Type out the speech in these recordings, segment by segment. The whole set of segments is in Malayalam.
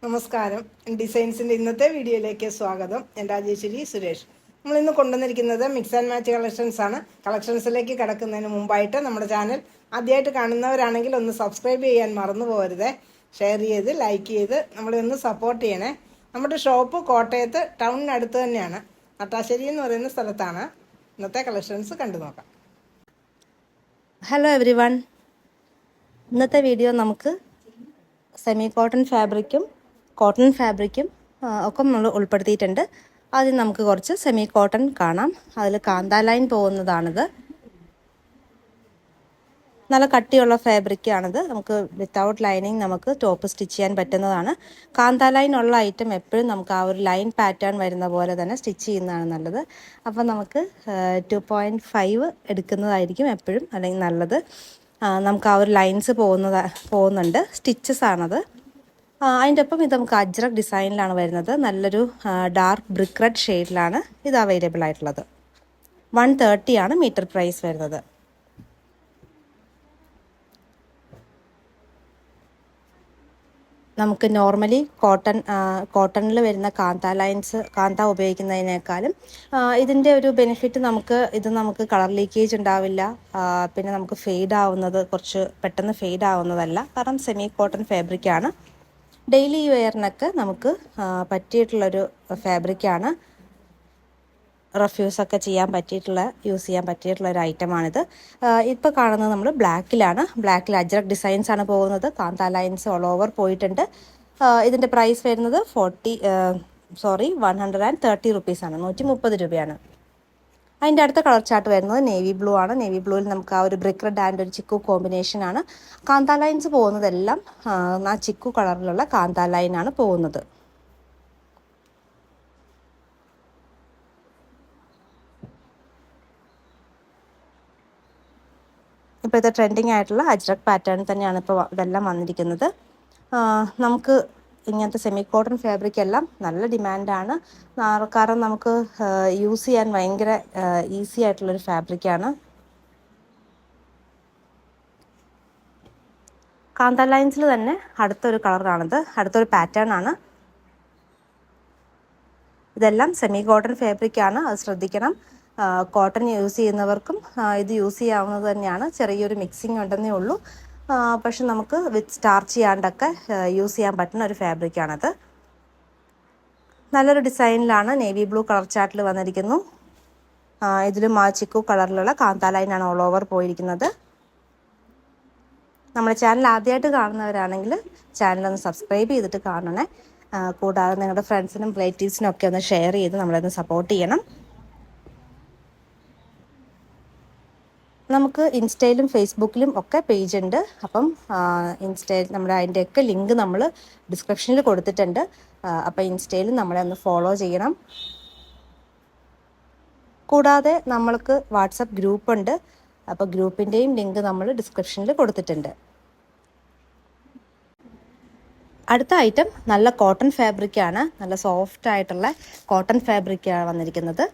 നമസ്കാരം. ഡിസൈൻസിൻ്റെ ഇന്നത്തെ വീഡിയോയിലേക്ക് സ്വാഗതം. ഞാൻ രാജേശ്വരി സുരേഷ്. നമ്മൾ ഇന്ന് കൊണ്ടുവന്നിരിക്കുന്നത് മിക്സ് ആൻഡ് മാച്ച് കളക്ഷൻസ് ആണ്. കളക്ഷൻസിലേക്ക് കടക്കുന്നതിന് മുമ്പായിട്ട് നമ്മുടെ ചാനൽ ആദ്യമായിട്ട് കാണുന്നവരാണെങ്കിൽ ഒന്ന് സബ്സ്ക്രൈബ് ചെയ്യാൻ മറന്നു പോകരുത്. ഷെയർ ചെയ്ത് ലൈക്ക് ചെയ്ത് നമ്മളെ ഒന്ന് സപ്പോർട്ട് ചെയ്യണേ. നമ്മുടെ ഷോപ്പ് കോട്ടയത്ത് ടൗണിനടുത്ത് തന്നെയാണ്, നട്ടാശ്ശേരി എന്ന് പറയുന്ന സ്ഥലത്താണ്. ഇന്നത്തെ കളക്ഷൻസ് കണ്ടു നോക്കാം. ഹലോ എവരി വൺ, ഇന്നത്തെ വീഡിയോ നമുക്ക് സെമി കോട്ടൺ ഫാബ്രിക്കും കോട്ടൺ ഫാബ്രിക്കും ഒക്കെ നമ്മൾ ഉൾപ്പെടുത്തിയിട്ടുണ്ട്. ആദ്യം നമുക്ക് കുറച്ച് സെമി കോട്ടൺ കാണാം. അതിൽ കാന്ത ലൈൻ പോകുന്നതാണിത്. നല്ല കട്ടിയുള്ള ഫാബ്രിക്കാണിത്. നമുക്ക് വിത്തൗട്ട് ലൈനിങ് നമുക്ക് ടോപ്പ് സ്റ്റിച്ച് ചെയ്യാൻ പറ്റുന്നതാണ്. കാന്ത ലൈൻ ഉള്ള ഐറ്റം എപ്പോഴും നമുക്ക് ആ ഒരു ലൈൻ പാറ്റേൺ വരുന്ന പോലെ തന്നെ സ്റ്റിച്ച് ചെയ്യുന്നതാണ് നല്ലത്. അപ്പോൾ നമുക്ക് 2.5 എടുക്കുന്നതായിരിക്കും എപ്പോഴും അല്ലെങ്കിൽ നല്ലത്. നമുക്ക് ആ ഒരു ലൈൻസ് പോകുന്നുണ്ട്, സ്റ്റിച്ചസ് ആണത്. അതിൻ്റെ ഒപ്പം ഇത് നമുക്ക് അജ്രക് ഡിസൈനിലാണ് വരുന്നത്. നല്ലൊരു ഡാർക്ക് ബ്രിക്ക് റെഡ് ഷെയ്ഡിലാണ് ഇത് അവൈലബിൾ ആയിട്ടുള്ളത്. 130 ആണ് മീറ്റർ പ്രൈസ് വരുന്നത്. നമുക്ക് നോർമലി കോട്ടണിൽ വരുന്ന കാന്ത ഉപയോഗിക്കുന്നതിനേക്കാളും ഇതിൻ്റെ ഒരു ബെനിഫിറ്റ് നമുക്ക് കളർ ലീക്കേജ് ഉണ്ടാവില്ല. പിന്നെ നമുക്ക് കുറച്ച് പെട്ടെന്ന് ഫെയ്ഡ് ആവുന്നതല്ല, കാരണം സെമി കോട്ടൺ ഫാബ്രിക്കാണ്. ഡെയിലി വെയറിനൊക്കെ നമുക്ക് പറ്റിയിട്ടുള്ളൊരു ഫാബ്രിക്കാണ്. റഫ്യൂസൊക്കെ യൂസ് ചെയ്യാൻ പറ്റിയിട്ടുള്ള ഒരു ഐറ്റമാണിത്. ഇപ്പോൾ കാണുന്നത് നമ്മൾ ബ്ലാക്കിൽ അജ്രക് ഡിസൈൻസ് ആണ് പോകുന്നത്. കാന്ത ലൈൻസ് ഓൾ ഓവർ പോയിട്ടുണ്ട്. ഇതിൻ്റെ പ്രൈസ് വരുന്നത് 130 റുപ്പീസാണ്, 130 രൂപയാണ്. അതിൻ്റെ അടുത്ത കളർ ചാർട്ട് വരുന്നത് നേവി ബ്ലൂ ആണ്. നേവി ബ്ലൂവിൽ നമുക്ക് ആ ഒരു ബ്രിക്ക് റെഡ് ആൻഡ് ഒരു ചിക്കു കോമ്പിനേഷനാണ്. കാന്ത ലൈൻസ് പോകുന്നതെല്ലാം ആ ചിക്കു കളറിലുള്ള കാന്ത ലൈനാണ് പോകുന്നത്. ഇപ്പോഴത്തെ ട്രെൻഡിങ് ആയിട്ടുള്ള അജ്രക് പാറ്റേൺ തന്നെയാണ് ഇപ്പോൾ ഇതെല്ലാം വന്നിരിക്കുന്നത്. നമുക്ക് ഇങ്ങനത്തെ സെമി കോട്ടൺ ഫാബ്രിക് എല്ലാം നല്ല ഡിമാൻഡാണ്. കാരണം നമുക്ക് യൂസ് ചെയ്യാൻ ഭയങ്കര ഈസി ആയിട്ടുള്ളൊരു ഫാബ്രിക്കാണ്. കാന്ത ലൈൻസിൽ തന്നെ അടുത്തൊരു കളറാണിത്, അടുത്തൊരു പാറ്റേൺ ആണ്. ഇതെല്ലാം സെമി കോട്ടൺ ഫാബ്രിക്കാണ്, അത് ശ്രദ്ധിക്കണം. കോട്ടൺ യൂസ് ചെയ്യുന്നവർക്കും ഇത് യൂസ് ചെയ്യാവുന്നത് തന്നെയാണ്. ചെറിയൊരു മിക്സിങ് ഉണ്ടെന്നേ ഉള്ളൂ. പക്ഷെ നമുക്ക് വിത്ത് സ്റ്റാർച്ച് ചെയ്യാണ്ടൊക്കെ യൂസ് ചെയ്യാൻ പറ്റുന്ന ഒരു ഫാബ്രിക്കാണത്. നല്ലൊരു ഡിസൈനിലാണ് നേവി ബ്ലൂ കളർ ചാർട്ടിൽ വന്നിരിക്കുന്നു. ഇതിലും ആ ചിക്കു കളറിലുള്ള കാന്ത ലൈനാണ് ഓൾ ഓവർ പോയിരിക്കുന്നത്. നമ്മുടെ ചാനൽ ആദ്യമായിട്ട് കാണുന്നവരാണെങ്കിൽ ചാനലൊന്ന് സബ്സ്ക്രൈബ് ചെയ്തിട്ട് കാണണേ. കൂടാതെ നിങ്ങളുടെ ഫ്രണ്ട്സിനും റിലേറ്റീവ്സിനും ഒക്കെ ഒന്ന് ഷെയർ ചെയ്ത് നമ്മളൊന്ന് സപ്പോർട്ട് ചെയ്യണം. നമുക്ക് ഇൻസ്റ്റയിലും ഫേസ്ബുക്കിലും ഒക്കെ പേജ് ഉണ്ട്. അപ്പം ഇൻസ്റ്റയിൽ അതിൻ്റെയൊക്കെ ലിങ്ക് നമ്മൾ ഡിസ്ക്രിപ്ഷനിൽ കൊടുത്തിട്ടുണ്ട്. അപ്പോൾ ഇൻസ്റ്റയിലും നമ്മളെ ഒന്ന് ഫോളോ ചെയ്യണം. കൂടാതെ നമ്മൾക്ക് വാട്സപ്പ് ഗ്രൂപ്പുണ്ട്. അപ്പോൾ ഗ്രൂപ്പിൻ്റെയും ലിങ്ക് നമ്മൾ ഡിസ്ക്രിപ്ഷനിൽ കൊടുത്തിട്ടുണ്ട്. അടുത്ത ഐറ്റം നല്ല കോട്ടൺ ഫാബ്രിക്കാണ്. നല്ല സോഫ്റ്റ് ആയിട്ടുള്ള കോട്ടൺ ഫാബ്രിക്കാണ് വന്നിരിക്കുന്നത്.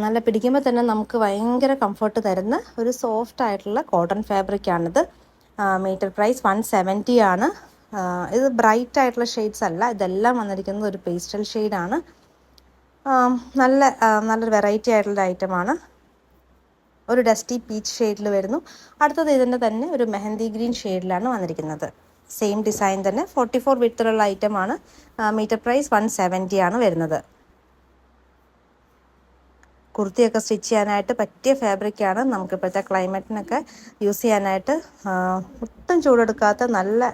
നല്ല പിടിക്കുമ്പോൾ തന്നെ നമുക്ക് ഭയങ്കര കംഫർട്ട് തരുന്ന ഒരു സോഫ്റ്റ് ആയിട്ടുള്ള കോട്ടൺ ഫാബ്രിക്കാണിത്. മീറ്റർ പ്രൈസ് 170 ആണ്. ഇത് ബ്രൈറ്റ് ആയിട്ടുള്ള ഷെയ്ഡ്സ് അല്ല, ഇതെല്ലാം വന്നിരിക്കുന്നത് ഒരു പേസ്റ്റൽ ഷെയ്ഡാണ്. നല്ലൊരു വെറൈറ്റി ആയിട്ടുള്ള ഐറ്റമാണ്. ഒരു ഡസ്റ്റി പീച്ച് ഷെയ്ഡിൽ വരുന്നു. അടുത്തത് ഇതിൻ്റെ തന്നെ ഒരു മെഹന്തി ഗ്രീൻ ഷെയ്ഡിലാണ് വന്നിരിക്കുന്നത്. സെയിം ഡിസൈൻ തന്നെ 44 വിഡ്ത്തിലുള്ള ഐറ്റമാണ്. മീറ്റർ പ്രൈസ് 170 ആണ് വരുന്നത്. കുർത്തിയൊക്കെ സ്റ്റിച്ച് ചെയ്യാനായിട്ട് പറ്റിയ ഫാബ്രിക്കാണ്. നമുക്കിപ്പോഴത്തെ ക്ലൈമറ്റിനൊക്കെ യൂസ് ചെയ്യാനായിട്ട് ഒട്ടും ചൂടെടുക്കാത്ത നല്ല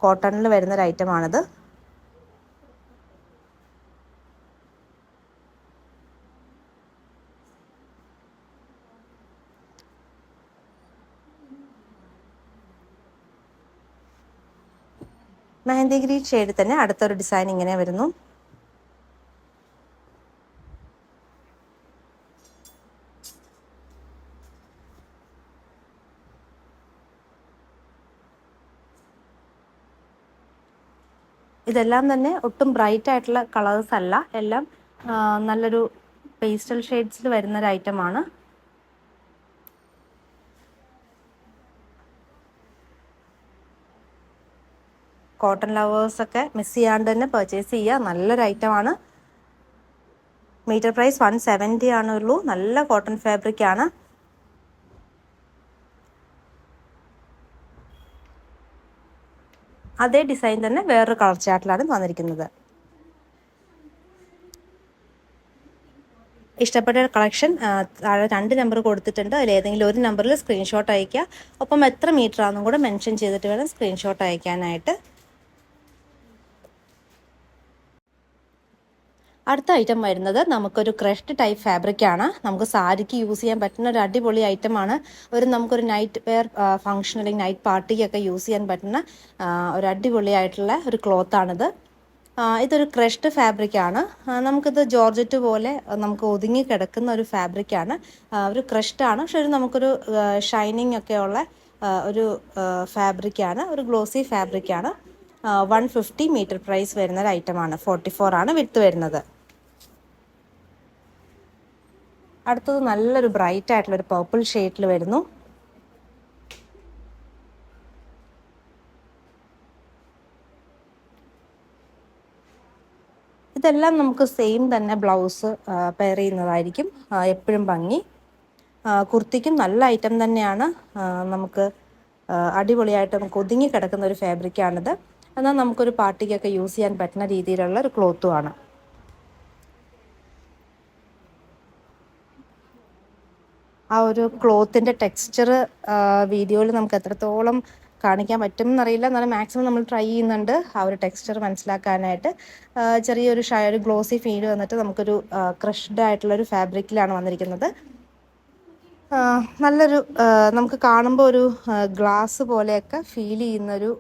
കോട്ടണിൽ വരുന്നൊരു ഐറ്റമാണിത്. മെഹന്തി ഗ്രീൻ ഷെയ്ഡ് തന്നെ അടുത്തൊരു ഡിസൈൻ ഇങ്ങനെ വരുന്നു. ഇതെല്ലാം തന്നെ ഒട്ടും ബ്രൈറ്റ് ആയിട്ടുള്ള കളേഴ്സ് അല്ല, എല്ലാം നല്ലൊരു പേസ്റ്റൽ ഷെയ്ഡ്സിൽ വരുന്നൊരു ഐറ്റമാണ്. കോട്ടൺ ലവേഴ്സൊക്കെ മിസ് ചെയ്യാണ്ട് തന്നെ പർച്ചേസ് ചെയ്യുക. നല്ലൊരു ഐറ്റമാണ്. മീറ്റർ പ്രൈസ് 170 ആണുള്ളൂ. നല്ല കോട്ടൺ ഫാബ്രിക് ആണ്. അതേ ഡിസൈൻ തന്നെ വേറൊരു കളർ ചാർട്ടിലാണ് വന്നിരിക്കുന്നത്. ഇഷ്ടപ്പെട്ട കളക്ഷൻ താഴെ 2 നമ്പർ കൊടുത്തിട്ടുണ്ട്. അതിൽ ഏതെങ്കിലും ഒരു നമ്പറിൽ സ്ക്രീൻഷോട്ട് അയയ്ക്കുക. ഒപ്പം എത്ര മീറ്റർ ആണെന്നും കൂടെ മെൻഷൻ ചെയ്തിട്ട് വേണം സ്ക്രീൻഷോട്ട് അയക്കാനായിട്ട്. അടുത്ത ഐറ്റം വരുന്നത് നമുക്കൊരു ക്രഷ്ഡ് ടൈപ്പ് ഫാബ്രിക് ആണ്. നമുക്ക് സാരിക്ക് യൂസ് ചെയ്യാൻ പറ്റുന്ന ഒരു അടിപൊളി ഐറ്റമാണ്. നമുക്കൊരു നൈറ്റ് വെയർ ഫംഗ്ഷൻ അല്ലെങ്കിൽ നൈറ്റ് പാർട്ടിക്കൊക്കെ യൂസ് ചെയ്യാൻ പറ്റുന്ന ഒരു അടിപൊളിയായിട്ടുള്ള ഒരു ക്ലോത്താണിത്. ഇതൊരു ക്രഷ്ഡ് ഫാബ്രിക് ആണ്. നമുക്കിത് ജോർജറ്റ് പോലെ നമുക്ക് ഒതുങ്ങി കിടക്കുന്ന ഒരു ഫാബ്രിക് ആണ്. ഒരു ക്രഷ്ഡ് ആണ്, പക്ഷെ നമുക്കൊരു ഷൈനിങ് ഒക്കെ ഉള്ള ഒരു ഫാബ്രിക് ആണ്. ഒരു ഗ്ലോസി ഫാബ്രിക് ആണ്. 150 മീറ്റർ പ്രൈസ് വരുന്ന ഒരു ഐറ്റമാണ്. 44 ആണ് വിഡ്ത്ത് വരുന്നത്. അടുത്തത് നല്ലൊരു ബ്രൈറ്റ് ആയിട്ടുള്ളൊരു പർപ്പിൾ ഷെയ്ഡിൽ വരുന്നു. ഇതെല്ലാം നമുക്ക് സെയിം തന്നെ ബ്ലൗസ് പെയർ ചെയ്യുന്നതായിരിക്കും എപ്പോഴും ഭംഗി. കുർത്തിക്കും നല്ല ഐറ്റം തന്നെയാണ്. നമുക്ക് അടിപൊളിയായിട്ട് നമുക്ക് ഒതുങ്ങി കിടക്കുന്ന ഒരു ഫാബ്രിക്കാണിത്. എന്നാൽ നമുക്കൊരു പാർട്ടിക്കൊക്കെ യൂസ് ചെയ്യാൻ പറ്റുന്ന രീതിയിലുള്ള ഒരു ക്ലോത്തുമാണ്. ആ ഒരു ക്ലോത്തിൻ്റെ ടെക്സ്ചർ വീഡിയോയിൽ നമുക്ക് എത്രത്തോളം കാണിക്കാൻ പറ്റും എന്നറിയില്ല. എന്നാലും മാക്സിമം നമ്മൾ ട്രൈ ചെയ്യുന്നുണ്ട് ആ ഒരു ടെക്സ്ചർ മനസ്സിലാക്കാനായിട്ട്. ചെറിയൊരു ഒരു ഗ്ലോസി ഫീൽ വന്നിട്ട് നമുക്കൊരു ക്രഷ്ഡ് ആയിട്ടുള്ളൊരു ഫാബ്രിക്കിലാണ് വന്നിരിക്കുന്നത്. നല്ലൊരു നമുക്ക് കാണുമ്പോൾ ഒരു ഗ്ലാസ് പോലെയൊക്കെ ഫീൽ ചെയ്യുന്നൊരു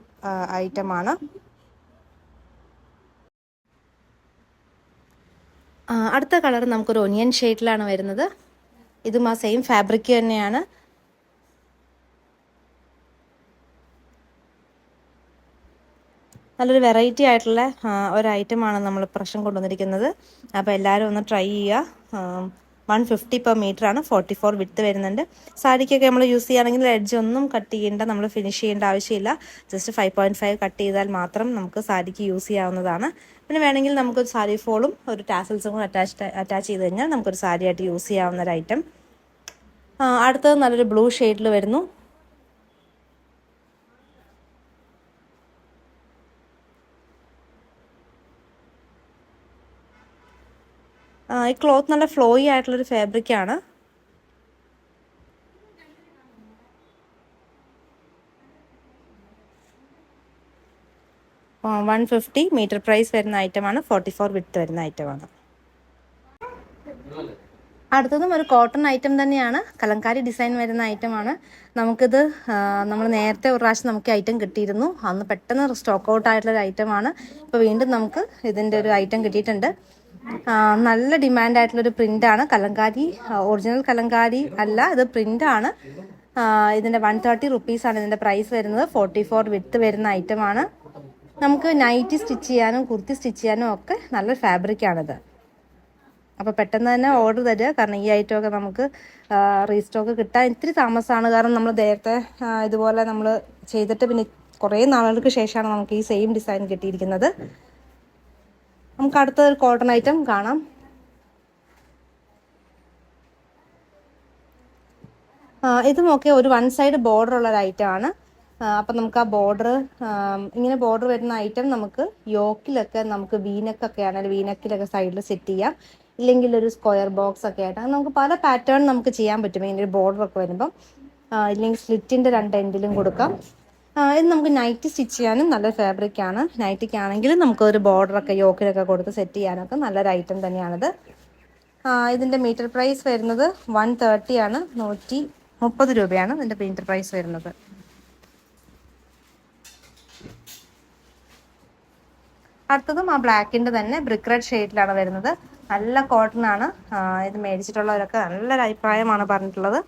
ഐറ്റമാണ്. അടുത്ത കളർ നമുക്കൊരു ഒനിയൻ ഷെയ്ഡിലാണ് വരുന്നത്. ഇതും ആ സെയിം ഫാബ്രിക് തന്നെയാണ്. നല്ലൊരു വെറൈറ്റി ആയിട്ടുള്ള ഒരു ഐറ്റമാണ് നമ്മൾ പ്രശ്നം കൊണ്ടുവന്നിരിക്കുന്നത്. അപ്പോൾ എല്ലാവരും ഒന്ന് ട്രൈ ചെയ്യുക. 150 പെർ മീറ്റർ ആണ്. 44 വിഡ്ത്ത് വരുന്നുണ്ട്. സാരിക്കൊക്കെ നമ്മൾ യൂസ് ചെയ്യുകയാണെങ്കിൽ എഡ്ജ് ഒന്നും കട്ട് ചെയ്യേണ്ട, നമ്മൾ ഫിനിഷ് ചെയ്യേണ്ട ആവശ്യമില്ല. ജസ്റ്റ് 5.5 കട്ട് ചെയ്താൽ മാത്രം നമുക്ക് സാരിക്ക് യൂസ് ചെയ്യാവുന്നതാണ്. പിന്നെ വേണമെങ്കിൽ നമുക്കൊരു സാരി ഫോളും ഒരു ടാസൽസും കൂടെ അറ്റാച്ച് ചെയ്ത് കഴിഞ്ഞാൽ നമുക്കൊരു സാരിയായിട്ട് യൂസ് ചെയ്യാവുന്ന ഒരു ഐറ്റം. അടുത്തത് നല്ലൊരു ബ്ലൂ ഷെയ്ഡിൽ വരുന്നു. ഈ ക്ലോത്ത് നല്ല ഫ്ലോയി ആയിട്ടുള്ളൊരു ഫാബ്രിക്കാണ്. ആ 150 മീറ്റർ പ്രൈസ് വരുന്ന ഐറ്റമാണ്. 44 വിഡ്ത്ത് വരുന്ന ഐറ്റമാണ്. അടുത്തതും ഒരു കോട്ടൺ ഐറ്റം തന്നെയാണ്. കലങ്കാരി ഡിസൈൻ വരുന്ന ഐറ്റമാണ്. നമുക്കിത് നമ്മൾ നേരത്തെ ഒരു പ്രാവശ്യം നമുക്ക് ഐറ്റം കിട്ടിയിരുന്നു. അന്ന് പെട്ടെന്ന് സ്റ്റോക്ക് ഔട്ട് ആയിട്ടുള്ളൊരു ഐറ്റമാണ്. ഇപ്പോൾ വീണ്ടും നമുക്ക് ഇതിൻ്റെ ഒരു ഐറ്റം കിട്ടിയിട്ടുണ്ട്. നല്ല ഡിമാൻഡ് ആയിട്ടുള്ളൊരു പ്രിൻ്റാണ്. കലങ്കാരി ഒറിജിനൽ കലങ്കാരി അല്ല, ഇത് പ്രിൻ്റാണ്. ഇതിൻ്റെ 130 റുപ്പീസാണ് ഇതിൻ്റെ പ്രൈസ് വരുന്നത്. 44 വിഡ്ത്ത് വരുന്ന ഐറ്റമാണ്. നമുക്ക് നൈറ്റി സ്റ്റിച്ച് ചെയ്യാനും കുർത്തി സ്റ്റിച്ച് ചെയ്യാനും ഒക്കെ നല്ലൊരു ഫാബ്രിക്കാണിത്. അപ്പോൾ പെട്ടെന്ന് തന്നെ ഓർഡർ തരിക. കാരണം ഈ ഐറ്റമൊക്കെ നമുക്ക് റീസ്റ്റോക്ക് കിട്ടാൻ ഇത്തിരി താമസമാണ്. കാരണം നമ്മൾ നേരത്തെ ഇതുപോലെ നമ്മൾ ചെയ്തിട്ട് പിന്നെ കുറേ നാളുകൾക്ക് ശേഷമാണ് നമുക്ക് ഈ സെയിം ഡിസൈൻ കിട്ടിയിരിക്കുന്നത്. നമുക്ക് അടുത്തൊരു കോട്ടൺ ഐറ്റം കാണാം. ഇതുമൊക്കെ ഒരു 1 സൈഡ് ബോർഡർ ഉള്ള ഒരു ഐറ്റമാണ്. അപ്പം നമുക്ക് ആ ബോർഡർ ഇങ്ങനെ ബോർഡർ വരുന്ന ഐറ്റം നമുക്ക് യോക്കിലൊക്കെ നമുക്ക് വീനക്കൊക്കെ ആണെങ്കിൽ വീനക്കിലൊക്കെ സൈഡിൽ സെറ്റ് ചെയ്യാം. ഇല്ലെങ്കിൽ ഒരു സ്ക്വയർ ബോക്സ് ഒക്കെ ആയിട്ട് അങ്ങനെ നമുക്ക് പല പാറ്റേൺ നമുക്ക് ചെയ്യാൻ പറ്റും. ഇതിൻ്റെ ഒരു ബോർഡറൊക്കെ വരുമ്പം ഇല്ലെങ്കിൽ സ്ലിറ്റിൻ്റെ 2 എൻഡിലും കൊടുക്കാം. ഇത് നമുക്ക് നൈറ്റ് സ്റ്റിച്ച് ചെയ്യാനും നല്ല ഫാബ്രിക്കാണ്. നൈറ്റിക്കാണെങ്കിലും നമുക്കൊരു ബോർഡറൊക്കെ യോക്കിലൊക്കെ കൊടുത്ത് സെറ്റ് ചെയ്യാനൊക്കെ നല്ലൊരു ഐറ്റം തന്നെയാണിത്. ഇതിൻ്റെ മീറ്റർ പ്രൈസ് വരുന്നത് 130 ആണ്. 130 രൂപയാണ് ഇതിൻ്റെ മീറ്റർ പ്രൈസ് വരുന്നത്. അടുത്തതും ആ ബ്ലാക്കിൻ്റെ തന്നെ ബ്രിക്ക് റെഡ് ഷെയ്ഡിലാണ് വരുന്നത്. നല്ല കോട്ടൺ ആണ്. ഇത് മേടിച്ചിട്ടുള്ളവരൊക്കെ നല്ലൊരു അഭിപ്രായമാണ് പറഞ്ഞിട്ടുള്ളത്.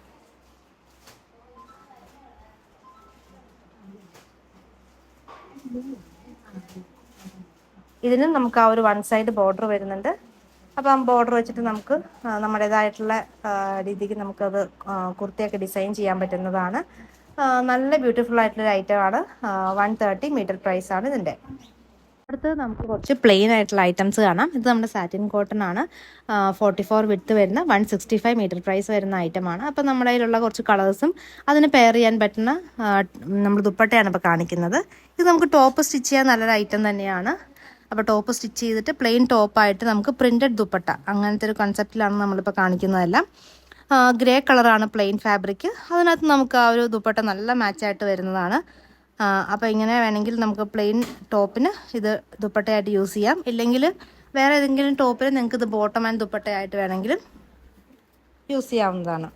ഇതിനും നമുക്ക് ആ ഒരു 1 സൈഡ് ബോർഡർ വരുന്നുണ്ട്. അപ്പം ആ ബോർഡർ വെച്ചിട്ട് നമുക്ക് നമ്മുടേതായിട്ടുള്ള രീതിക്ക് നമുക്കത് കുർത്തിയൊക്കെ ഡിസൈൻ ചെയ്യാൻ പറ്റുന്നതാണ്. നല്ല ബ്യൂട്ടിഫുൾ ആയിട്ടുള്ളൊരു ഐറ്റമാണ്. 130 മീറ്റർ പ്രൈസ് ആണ് ഇതിൻ്റെ. അടുത്ത് നമുക്ക് കുറച്ച് പ്ലെയിൻ ആയിട്ടുള്ള ഐറ്റംസ് കാണാം. ഇത് നമ്മുടെ സാറ്റിൻ കോട്ടൺ ആണ്. 44 വിഡ്ത്ത് വരുന്ന 165 മീറ്റർ പ്രൈസ് വരുന്ന ഐറ്റമാണ്. അപ്പോൾ നമ്മുടെ കയ്യിലുള്ള കുറച്ച് കളേഴ്സും അതിന് പെയർ ചെയ്യാൻ പറ്റുന്ന നമ്മൾ ദുപ്പട്ടയാണ് ഇപ്പോൾ കാണിക്കുന്നത്. ഇത് നമുക്ക് ടോപ്പ് സ്റ്റിച്ച് ചെയ്യാൻ നല്ലൊരു ഐറ്റം തന്നെയാണ്. അപ്പോൾ ടോപ്പ് സ്റ്റിച്ച് ചെയ്തിട്ട് പ്ലെയിൻ ടോപ്പായിട്ട് നമുക്ക് പ്രിൻറ്റഡ് ദുപ്പട്ട അങ്ങനത്തെ ഒരു കൺസെപ്റ്റിലാണ് നമ്മളിപ്പോൾ കാണിക്കുന്നതെല്ലാം. ഗ്രേ കളറാണ് പ്ലെയിൻ ഫാബ്രിക്. അതിനകത്ത് നമുക്ക് ആ ഒരു ദുപ്പട്ട നല്ല മാച്ചായിട്ട് വരുന്നതാണ്. അപ്പോൾ ഇങ്ങനെ വേണമെങ്കിൽ നമുക്ക് പ്ലെയിൻ ടോപ്പിന് ഇത് ദുപ്പട്ടയായിട്ട് യൂസ് ചെയ്യാം. ഇല്ലെങ്കിൽ വേറെ ഏതെങ്കിലും ടോപ്പിന് നിങ്ങൾക്ക് ഇത് ബോട്ടം ആൻഡ് ദുപ്പട്ടയായിട്ട് വേണമെങ്കിലും യൂസ് ചെയ്യാവുന്നതാണ്.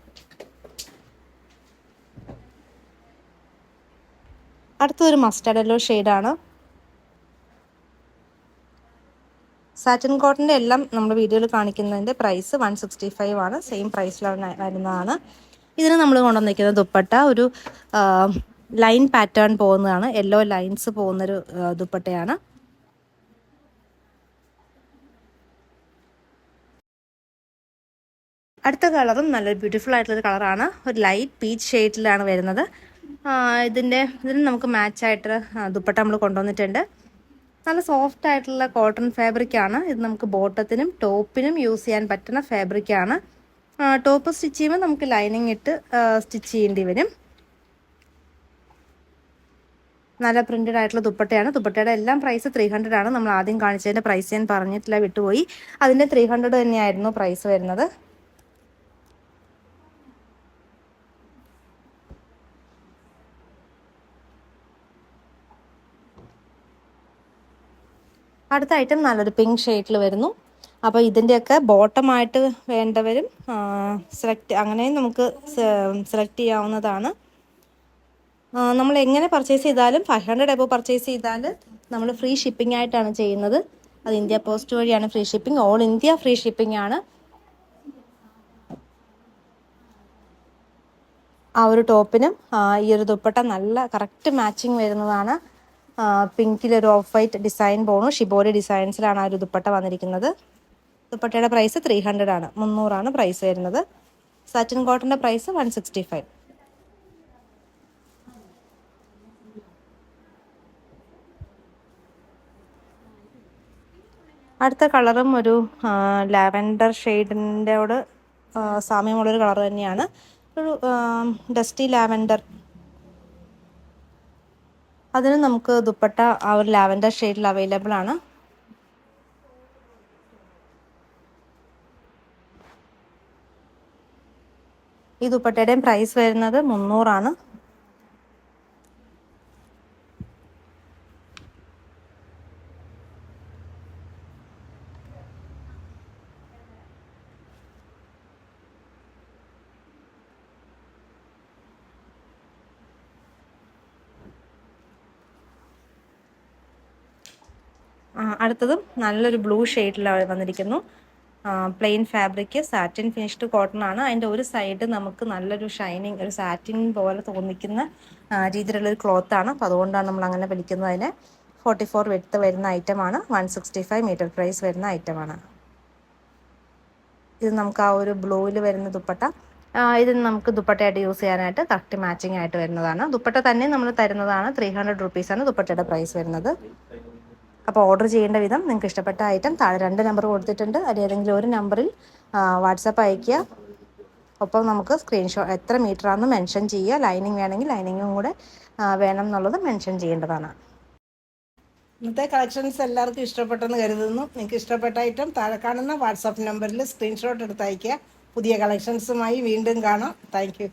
അടുത്തൊരു മസ്റ്റർഡ് യെല്ലോ ഷെയ്ഡാണ്. സാറ്റിൻ കോട്ടൻ്റെ എല്ലാം നമ്മുടെ വീഡിയോയിൽ കാണിക്കുന്നതിൻ്റെ പ്രൈസ് 165 ആണ്. സെയിം പ്രൈസിലാണ് വരുന്നതാണ്. ഇതിന് നമ്മൾ കൊണ്ടുവന്നിരിക്കുന്ന ദുപ്പട്ട ഒരു ലൈൻ പാറ്റേൺ പോകുന്നതാണ്. യെല്ലോ ലൈൻസ് പോകുന്നൊരു ദുപ്പട്ടയാണ്. അടുത്ത കളറും നല്ലൊരു ബ്യൂട്ടിഫുൾ ആയിട്ടുള്ളൊരു കളറാണ്. ഒരു ലൈറ്റ് പീച്ച് ഷെയ്ഡിലാണ് വരുന്നത്. ഇതിന് നമുക്ക് മാച്ചായിട്ട് ദുപ്പട്ട നമ്മൾ കൊണ്ടുവന്നിട്ടുണ്ട്. നല്ല സോഫ്റ്റ് ആയിട്ടുള്ള കോട്ടൺ ഫാബ്രിക്കാണ്. ഇത് നമുക്ക് ബോട്ടത്തിനും ടോപ്പിനും യൂസ് ചെയ്യാൻ പറ്റുന്ന ഫാബ്രിക്കാണ്. ടോപ്പ് സ്റ്റിച്ച് ചെയ്യുമ്പോൾ നമുക്ക് ലൈനിങ് ഇട്ട് സ്റ്റിച്ച് ചെയ്യേണ്ടി വരും. നല്ല പ്രിൻറ്റഡ് ആയിട്ടുള്ള ദുപ്പട്ടയാണ്. ദുപ്പട്ടയുടെ എല്ലാം പ്രൈസ് 300 ആണ്. നമ്മൾ ആദ്യം കാണിച്ചതിൻ്റെ പ്രൈസ് ഞാൻ പറഞ്ഞിട്ടില്ല, വിട്ടുപോയി. അതിൻ്റെ 300 തന്നെയായിരുന്നു പ്രൈസ് വരുന്നത്. അടുത്ത ഐറ്റം നല്ലൊരു പിങ്ക് ഷെയ്ഡിൽ വരുന്നു. അപ്പോൾ ഇതിൻ്റെയൊക്കെ ബോട്ടമായിട്ട് വേണ്ടവരും അങ്ങനെയും നമുക്ക് സെലക്ട് ചെയ്യാവുന്നതാണ്. നമ്മൾ എങ്ങനെ പർച്ചേസ് ചെയ്താലും 500 എബോ പർച്ചേസ് ചെയ്താൽ നമ്മൾ ഫ്രീ ഷിപ്പിംഗ് ആയിട്ടാണ് ചെയ്യുന്നത്. അത് ഇന്ത്യ പോസ്റ്റ് വഴിയാണ് free shipping. All India free shipping ആണ്. ആ ഒരു ടോപ്പിനും ഈ ഒരു ദുപ്പട്ട നല്ല കറക്റ്റ് മാച്ചിങ് വരുന്നതാണ്. പിങ്കിലൊരു ഓഫ് വൈറ്റ് ഡിസൈൻ പോണു. ഷിബോരി ഡിസൈൻസിലാണ് ആ ഒരു ദുപ്പട്ട വന്നിരിക്കുന്നത്. ദുപ്പട്ടയുടെ പ്രൈസ് 300 ആണ്. 300 പ്രൈസ് വരുന്നത്. സാറ്റിൻ കോട്ടൻ്റെ പ്രൈസ് 165. അടുത്ത കളറും ഒരു ലാവൻഡർ ഷെയ്ഡിൻ്റെയോട് സാമ്യമുള്ളൊരു കളർ തന്നെയാണ്. ഒരു ഡസ്റ്റി ലാവൻഡർ. അതിന് നമുക്ക് ദുപ്പട്ട ആ ഒരു ലാവൻഡർ ഷെയ്ഡിൽ അവൈലബിൾ ആണ്. ഈ ദുപ്പട്ടയുടെയും പ്രൈസ് വരുന്നത് 300 ആണ്. അടുത്തതും നല്ലൊരു ബ്ലൂ ഷെയ്ഡിൽ വന്നിരിക്കുന്നു. Plain fabric, satin finished cotton ആണ്. അതിൻ്റെ ഒരു സൈഡ് നമുക്ക് നല്ലൊരു ഷൈനിങ്, ഒരു സാറ്റിൻ പോലെ തോന്നിക്കുന്ന രീതിയിലുള്ളൊരു ക്ലോത്താണ്. അപ്പോൾ അതുകൊണ്ടാണ് നമ്മൾ അങ്ങനെ വിളിക്കുന്നത്. അതിന് 44 വിഡ്ത്ത് വരുന്ന ഐറ്റമാണ്. 165 മീറ്റർ പ്രൈസ് വരുന്ന ഐറ്റമാണ്. ഇത് നമുക്ക് ആ ഒരു ബ്ലൂവിൽ വരുന്ന ദുപ്പട്ട, ഇത് നമുക്ക് ദുപ്പട്ടയായിട്ട് യൂസ് ചെയ്യാനായിട്ട് കറക്റ്റ് മാച്ചിങ് ആയിട്ട് വരുന്നതാണ്. ദുപ്പട്ട തന്നെ നമ്മൾ തരുന്നതാണ്. 300 റുപ്പീസാണ് ദുപ്പട്ടയുടെ പ്രൈസ് വരുന്നത്. അപ്പോൾ ഓർഡർ ചെയ്യേണ്ട വിധം, നിങ്ങൾക്ക് ഇഷ്ടപ്പെട്ട ഐറ്റം താഴെ 2 നമ്പർ കൊടുത്തിട്ടുണ്ട്. അതിൽ ഏതെങ്കിലും ഒരു നമ്പറിൽ വാട്സപ്പ് അയയ്ക്കുക. ഒപ്പം നമുക്ക് സ്ക്രീൻഷോട്ട് എത്ര മീറ്റർ ആണെന്ന് മെൻഷൻ ചെയ്യുക. ലൈനിങ് വേണമെങ്കിൽ ലൈനിങ്ങും കൂടെ വേണം എന്നുള്ളത് മെൻഷൻ ചെയ്യേണ്ടതാണ്. ഇന്നത്തെ കളക്ഷൻസ് എല്ലാവർക്കും ഇഷ്ടപ്പെട്ടെന്ന് കരുതുന്നു. നിങ്ങൾക്ക് ഇഷ്ടപ്പെട്ട ഐറ്റം താഴെ കാണുന്ന വാട്സാപ്പ് നമ്പറിൽ സ്ക്രീൻഷോട്ട് എടുത്ത് അയയ്ക്കുക. പുതിയ കളക്ഷൻസുമായി വീണ്ടും കാണാം. Thank you.